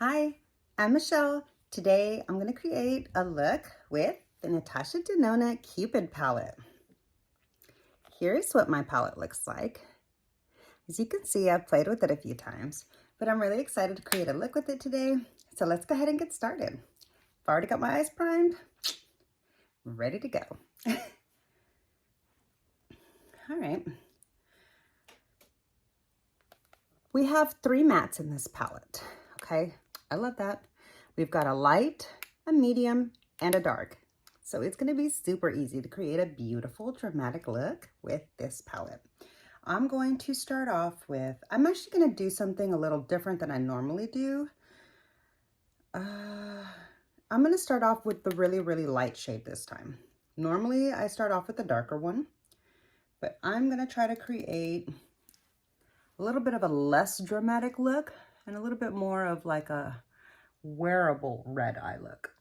Hi, I'm Michelle. Today I'm going to create a look with the Natasha Denona Cupid palette. Here's what my palette looks like. As you can see, I've played with it a few times, but I'm really excited to create a look with it today. So let's go ahead and get started. I've already got my eyes primed, ready to go. All right. We have 3 mattes in this palette, okay? I love that. We've got a light, a medium, and a dark. So it's gonna be super easy to create a beautiful, dramatic look with this palette. I'm going to start off with, I'm actually gonna do something a little different than I normally do. I'm gonna start off with the really, really light shade this time. Normally, I start off with the darker one, but I'm gonna try to create a little bit of a less dramatic look and a little bit more of like a wearable red eye look.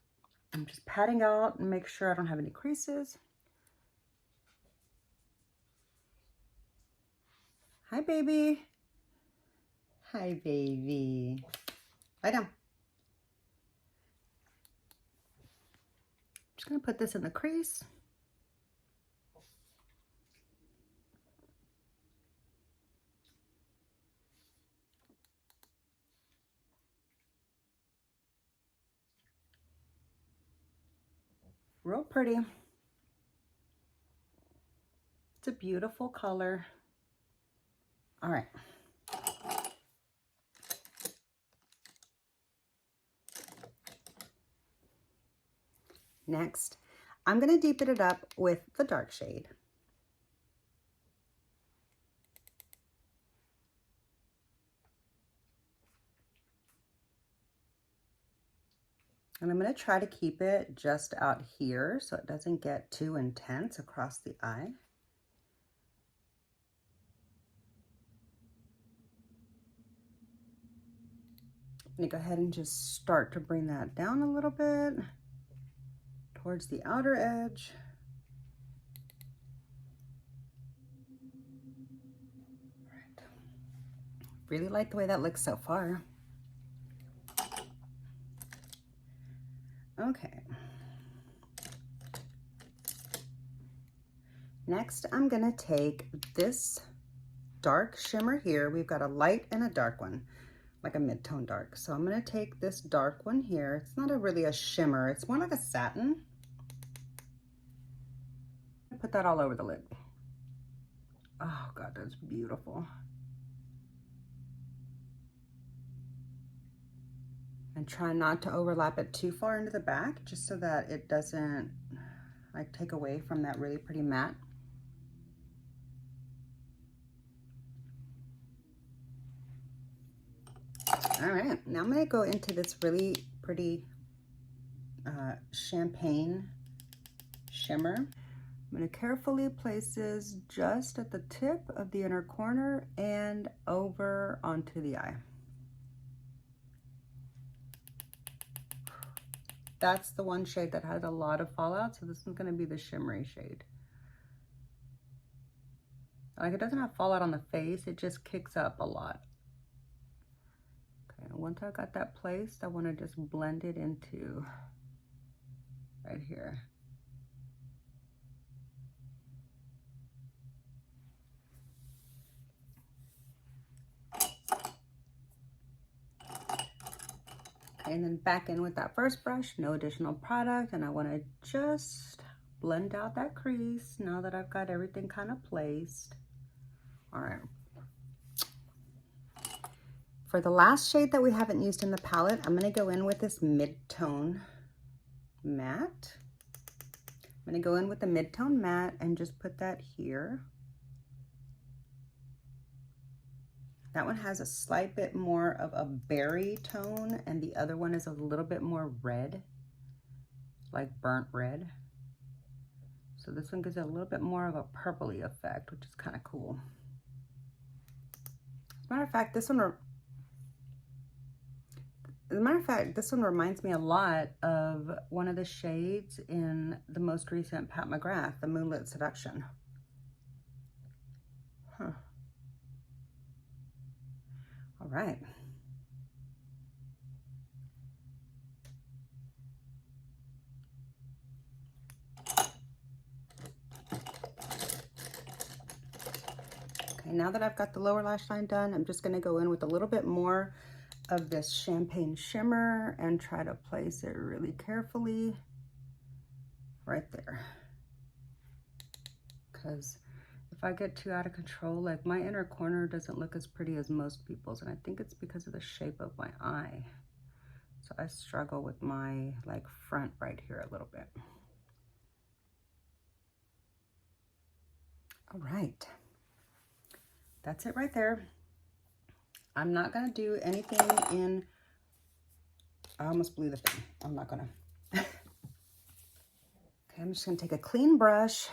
I'm just patting out and make sure I don't have any creases. Hi, baby. Hi, baby. Lie down. Just gonna put this in the crease. Real pretty. It's a beautiful color. All right. Next, I'm gonna deepen it up with the dark shade. And I'm gonna try to keep it just out here so it doesn't get too intense across the eye. I'm gonna go ahead and just start to bring that down a little bit towards the outer edge. Right. Really like the way that looks so far. Okay. Next, I'm gonna take this dark shimmer here. We've got a light and a dark one, like a mid-tone dark. So I'm gonna take this dark one here. It's not really a shimmer, it's more like a satin. Put that all over the lid. Oh God, that's beautiful. And try not to overlap it too far into the back, just so that it doesn't like take away from that really pretty matte. All right, now I'm gonna go into this really pretty champagne shimmer. I'm gonna carefully place this just at the tip of the inner corner and over onto the eye. That's the one shade that has a lot of fallout, so this is gonna be the shimmery shade. Like, it doesn't have fallout on the face, it just kicks up a lot. Okay, once I got that placed, I wanna just blend it into right here. Okay, and then back in with that first brush, no additional product, and I wanna just blend out that crease now that I've got everything kind of placed. All right. For the last shade that we haven't used in the palette, I'm gonna go in with this mid-tone matte. I'm gonna go in with the mid-tone matte and just put that here. That one has a slight bit more of a berry tone, and the other one is a little bit more red, like burnt red. So this one gives it a little bit more of a purpley effect, which is kind of cool. As a matter of fact, this one reminds me a lot of one of the shades in the most recent Pat McGrath, the Moonlit Seduction. Huh. All right. Okay, now that I've got the lower lash line done, I'm just gonna go in with a little bit more of this champagne shimmer and try to place it really carefully right there. Because if I get too out of control, like my inner corner doesn't look as pretty as most people's, and I think it's because of the shape of my eye. So I struggle with my like front right here a little bit. All right, that's it right there. I'm not gonna do anything in, I almost blew the thing. I'm not gonna. Okay, I'm just gonna take a clean brush,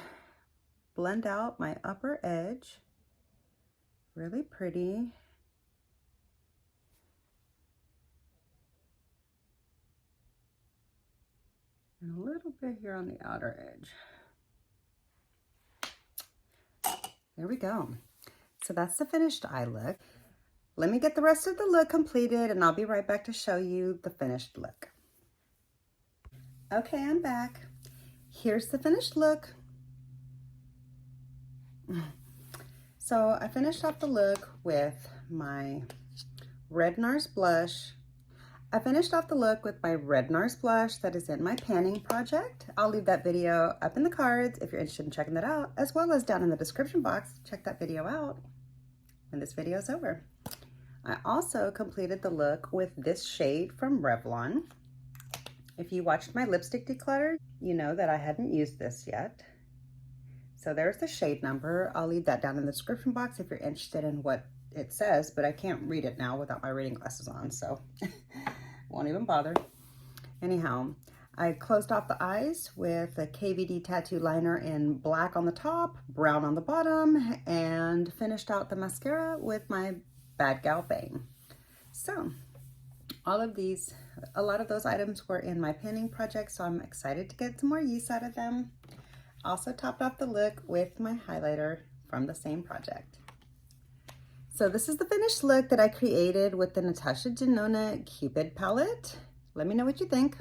blend out my upper edge, really pretty. And a little bit here on the outer edge. There we go. So that's the finished eye look. Let me get the rest of the look completed and I'll be right back to show you the finished look. Okay, I'm back. Here's the finished look. So I finished off the look with my red NARS blush. I finished off the look with my red NARS blush that is in my panning project. I'll leave that video up in the cards if you're interested in checking that out, as well as down in the description box. Check that video out when this video is over. I also completed the look with this shade from Revlon. If you watched my lipstick declutter, you know that I hadn't used this yet. So there's the shade number. I'll leave that down in the description box if you're interested in what it says, but I can't read it now without my reading glasses on, so won't even bother. Anyhow, I closed off the eyes with a KVD tattoo liner in black on the top, brown on the bottom, and finished out the mascara with my Bad Gal Bang. So all of these, a lot of those items were in my panning project, so I'm excited to get some more use out of them. Also topped off the look with my highlighter from the same project. So this is the finished look that I created with the Natasha Denona Cupid palette. Let me know what you think.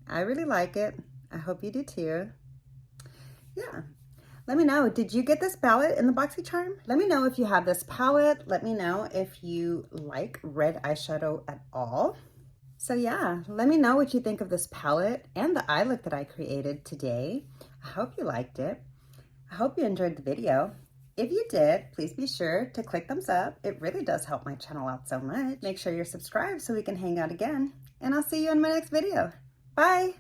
I really like it. I hope you do too. Yeah. Let me know, did you get this palette in the BoxyCharm? Let me know if you have this palette. Let me know if you like red eyeshadow at all. So yeah, let me know what you think of this palette and the eye look that I created today. I hope you liked it. I hope you enjoyed the video. If you did, please be sure to click thumbs up. It really does help my channel out so much. Make sure you're subscribed so we can hang out again. And I'll see you in my next video. Bye.